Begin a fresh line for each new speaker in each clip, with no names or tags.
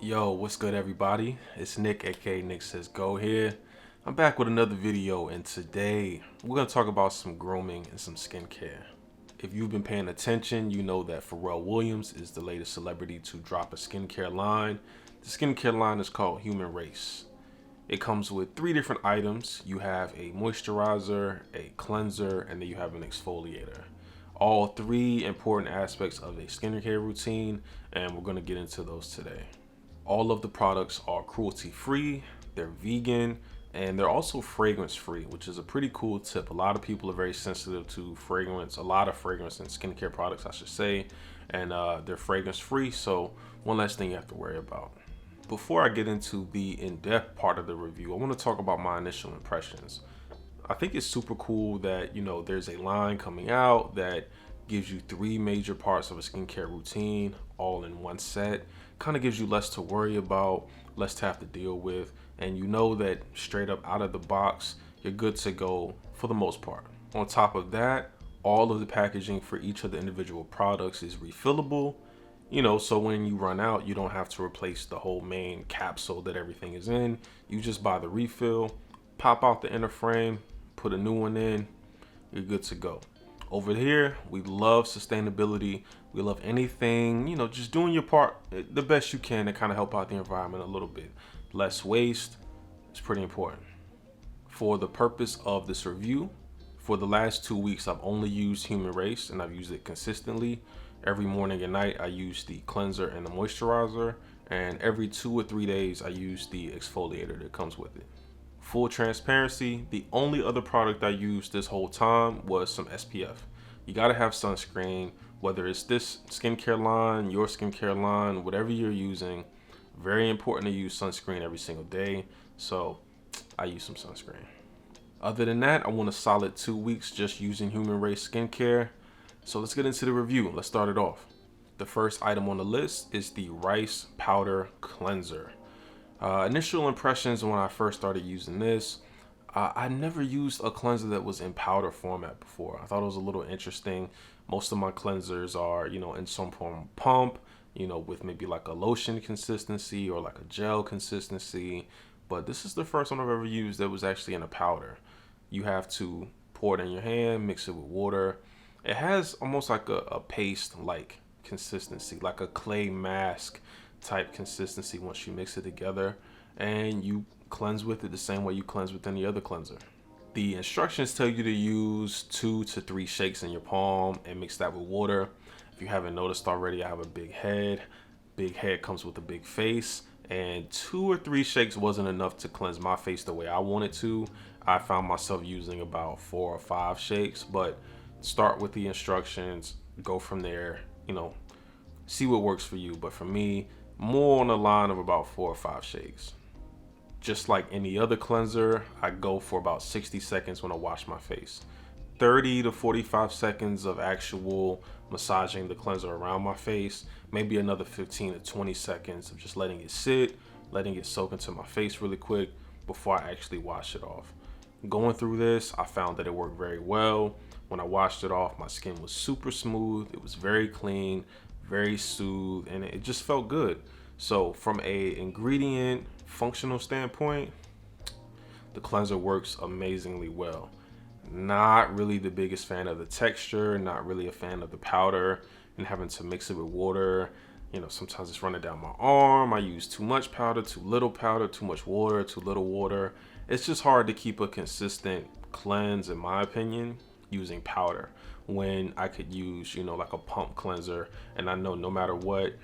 Yo, what's good everybody? It's Nick, aka Nick Says Go here. I'm back with another video, and today we're going to talk about some grooming and some skincare. If you've been paying attention, you know that Pharrell Williams is the latest celebrity to drop a skincare line. The skincare line is called Humanrace. It comes with 3 different items. You have a moisturizer, a cleanser, and then you have an exfoliator. All 3 important aspects of a skincare routine, and we're going to get into those today. All of the products are cruelty free, they're vegan, and they're also fragrance free, which is a pretty cool tip. A lot of people are very sensitive to fragrance, a lot of fragrance and skincare products, I should say, and they're fragrance free, so one less thing you have to worry about. Before I get into the in-depth part of the review, I want to talk about my initial impressions. I think it's super cool that, there's a line coming out that gives you 3 major parts of a skincare routine all in one set. Kind of gives you less to worry about, less to have to deal with, and you know that straight up out of the box, you're good to go for the most part. On top of that, all of the packaging for each of the individual products is refillable, so when you run out, you don't have to replace the whole main capsule that everything is in. You just buy the refill, pop out the inner frame, put a new one in, you're good to go. Over here, we love sustainability. We love anything, just doing your part the best you can to kind of help out the environment a little bit. Less waste is pretty important. For the purpose of this review, for the last 2 weeks, I've only used Humanrace, and I've used it consistently. Every morning and night, I use the cleanser and the moisturizer, and every 2 or 3 days, I use the exfoliator that comes with it. Full transparency, the only other product I used this whole time was some SPF. You gotta have sunscreen, whether it's this skincare line, your skincare line, whatever you're using. Very important to use sunscreen every single day, so I use some sunscreen. Other than that, I want a solid 2 weeks just using Humanrace skincare. So let's get into the review. Let's start it off. The first item on the list is the Rice Powder Cleanser. Initial impressions when I first started using this, I never used a cleanser that was in powder format before. I thought it was a little interesting. Most of my cleansers are, in some form of pump, with maybe like a lotion consistency or like a gel consistency. But this is the first one I've ever used that was actually in a powder. You have to pour it in your hand, mix it with water. It has almost like a paste-like consistency, like a clay mask type consistency once you mix it together, and you cleanse with it the same way you cleanse with any other cleanser. The instructions tell you to use 2 to 3 shakes in your palm and mix that with water. If you haven't noticed already, I have a big head. Big head comes with a big face, and 2 or 3 shakes wasn't enough to cleanse my face the way I wanted to. I found myself using about 4 or 5 shakes, but start with the instructions, go from there, see what works for you. But for me, more on the line of about 4 or 5 shakes. Just like any other cleanser, I go for about 60 seconds when I wash my face. 30 to 45 seconds of actual massaging the cleanser around my face. Maybe another 15 to 20 seconds of just letting it sit, letting it soak into my face really quick before I actually wash it off. Going through this, I found that it worked very well. When I washed it off, my skin was super smooth. It was very clean, very soothed, and it just felt good. So from a ingredient functional standpoint, the cleanser works amazingly well. Not really the biggest fan of the texture, not really a fan of the powder and having to mix it with water. Sometimes it's running down my arm. I use too much powder, too little powder, too much water, too little water. It's just hard to keep a consistent cleanse, in my opinion, using powder when I could use, like a pump cleanser, and I know no matter what,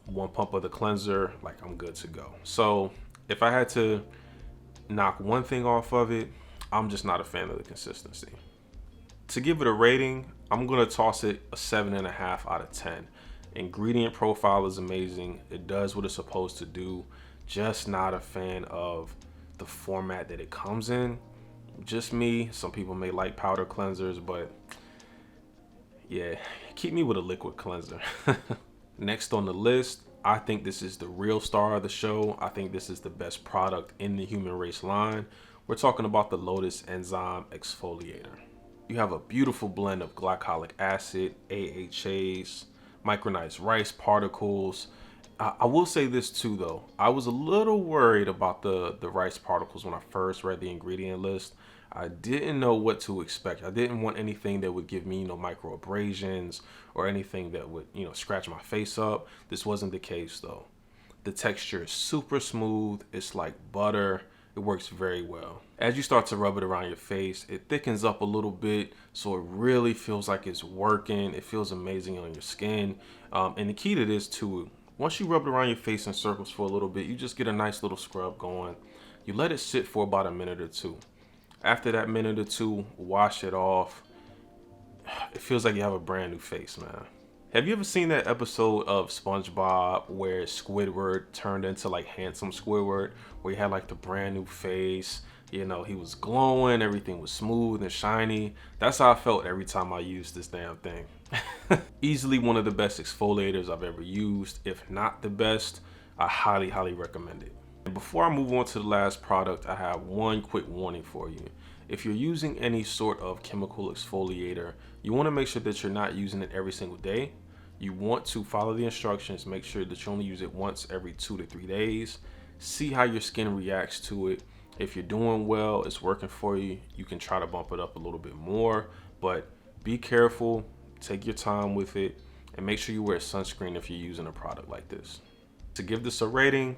one pump of the cleanser, like I'm good to go. So if I had to knock one thing off of it, I'm just not a fan of the consistency. To give it a rating, I'm gonna toss it a 7.5 out of 10. Ingredient profile is amazing. It does what it's supposed to do. Just not a fan of the format that it comes in. Just me. Some people may like powder cleansers, but yeah, keep me with a liquid cleanser. Next on the list, I think this is the real star of the show. I think this is the best product in the Humanrace line. We're talking about the Lotus Enzyme Exfoliator. You have a beautiful blend of glycolic acid, AHAs, micronized rice particles, I will say this too, though. I was a little worried about the rice particles when I first read the ingredient list. I didn't know what to expect. I didn't want anything that would give me, micro abrasions or anything that would, scratch my face up. This wasn't the case, though. The texture is super smooth. It's like butter. It works very well. As you start to rub it around your face, it thickens up a little bit, so it really feels like it's working. It feels amazing on your skin. And the key to this too, once you rub it around your face in circles for a little bit, you just get a nice little scrub going. You let it sit for about a minute or two. After that minute or two, wash it off. It feels like you have a brand new face, man. Have you ever seen that episode of SpongeBob where Squidward turned into like handsome Squidward, where he had like the brand new face? He was glowing, everything was smooth and shiny. That's how I felt every time I used this damn thing. Easily one of the best exfoliators I've ever used. If not the best, I highly, highly recommend it. And before I move on to the last product, I have one quick warning for you. If you're using any sort of chemical exfoliator, you want to make sure that you're not using it every single day. You want to follow the instructions, make sure that you only use it once every 2 to 3 days. See how your skin reacts to it. If you're doing well, it's working for you, you can try to bump it up a little bit more, but be careful, take your time with it, and make sure you wear sunscreen if you're using a product like this. To give this a rating,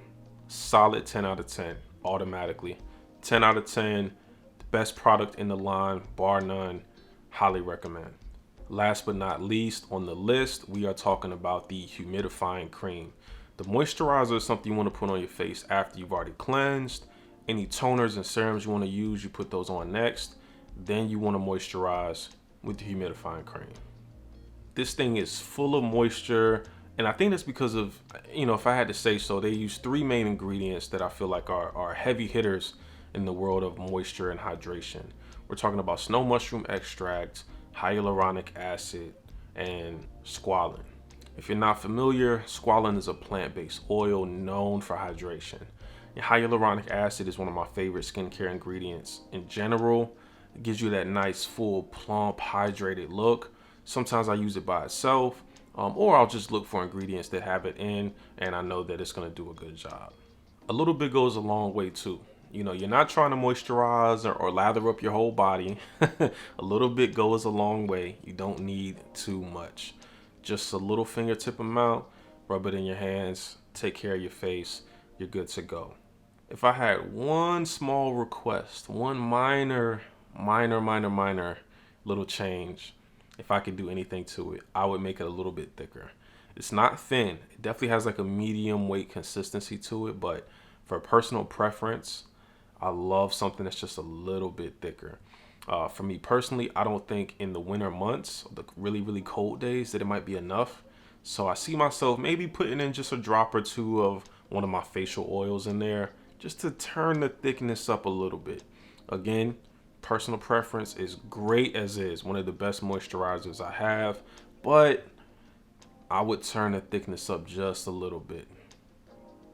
solid 10 out of 10, automatically. 10 out of 10. Best product in the line, bar none. Highly recommend. Last but not least on the list, we are talking about the humidifying cream. The moisturizer is something you want to put on your face after you've already cleansed. Any toners and serums you want to use, you put those on next. Then you want to moisturize with the humidifying cream. This thing is full of moisture, and I think that's because of, if I had to say so, they use 3 main ingredients that I feel like are heavy hitters in the world of moisture and hydration. We're talking about snow mushroom extract, hyaluronic acid, and squalane. If you're not familiar, squalane is a plant-based oil known for hydration. And hyaluronic acid is one of my favorite skincare ingredients in general. It gives you that nice, full, plump, hydrated look. Sometimes I use it by itself, or I'll just look for ingredients that have it in, and I know that it's gonna do a good job. A little bit goes a long way too. You're not trying to moisturize or lather up your whole body. A little bit goes a long way. You don't need too much. Just a little fingertip amount, rub it in your hands, take care of your face, you're good to go. If I had one small request, one minor little change, if I could do anything to it, I would make it a little bit thicker. It's not thin. It definitely has like a medium weight consistency to it, but for personal preference, I love something that's just a little bit thicker. For me personally, I don't think in the winter months, the really, really cold days, that it might be enough. So I see myself maybe putting in just a drop or two of one of my facial oils in there, just to turn the thickness up a little bit. Again, personal preference is great as is, one of the best moisturizers I have, but I would turn the thickness up just a little bit.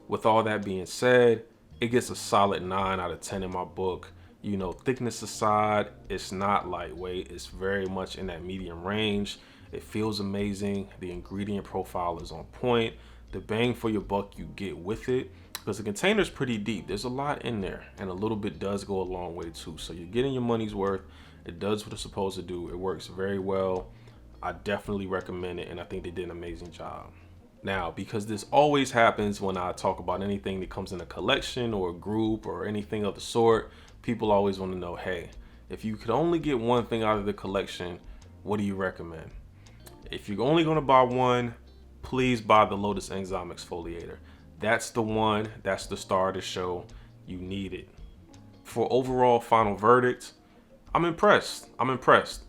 With all that being said, it gets a solid 9 out of 10 in my book. Thickness aside, it's not lightweight. It's very much in that medium range. It feels amazing. The ingredient profile is on point. The bang for your buck you get with it, because the container is pretty deep. There's a lot in there, and a little bit does go a long way too. So you're getting your money's worth. It does what it's supposed to do. It works very well. I definitely recommend it, and I think they did an amazing job. Now, because this always happens when I talk about anything that comes in a collection or a group or anything of the sort, people always want to know, hey, if you could only get one thing out of the collection, what do you recommend? If you're only going to buy one, please buy the Lotus Enzyme Exfoliator. That's the one, that's the star of the show. You need it. For overall final verdict, I'm impressed.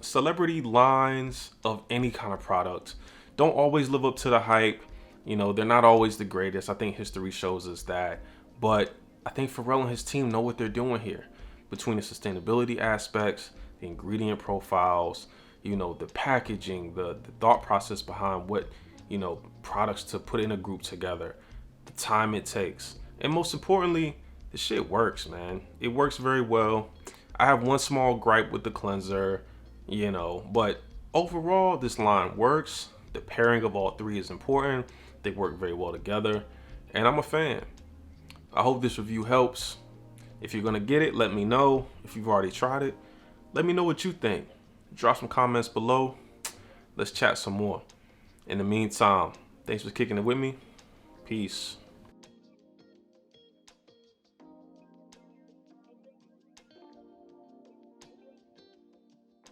Celebrity lines of any kind of product don't always live up to the hype. They're not always the greatest. I think history shows us that. But I think Pharrell and his team know what they're doing here. Between the sustainability aspects, the ingredient profiles, the packaging, the thought process behind what, products to put in a group together, the time it takes. And most importantly, the shit works, man. It works very well. I have one small gripe with the cleanser, but overall, this line works. The pairing of all 3 is important. They work very well together. and I'm a fan. I hope this review helps. If you're gonna get it, let me know. If you've already tried it, let me know what you think. Drop some comments below. Let's chat some more. In the meantime, thanks for kicking it with me. Peace.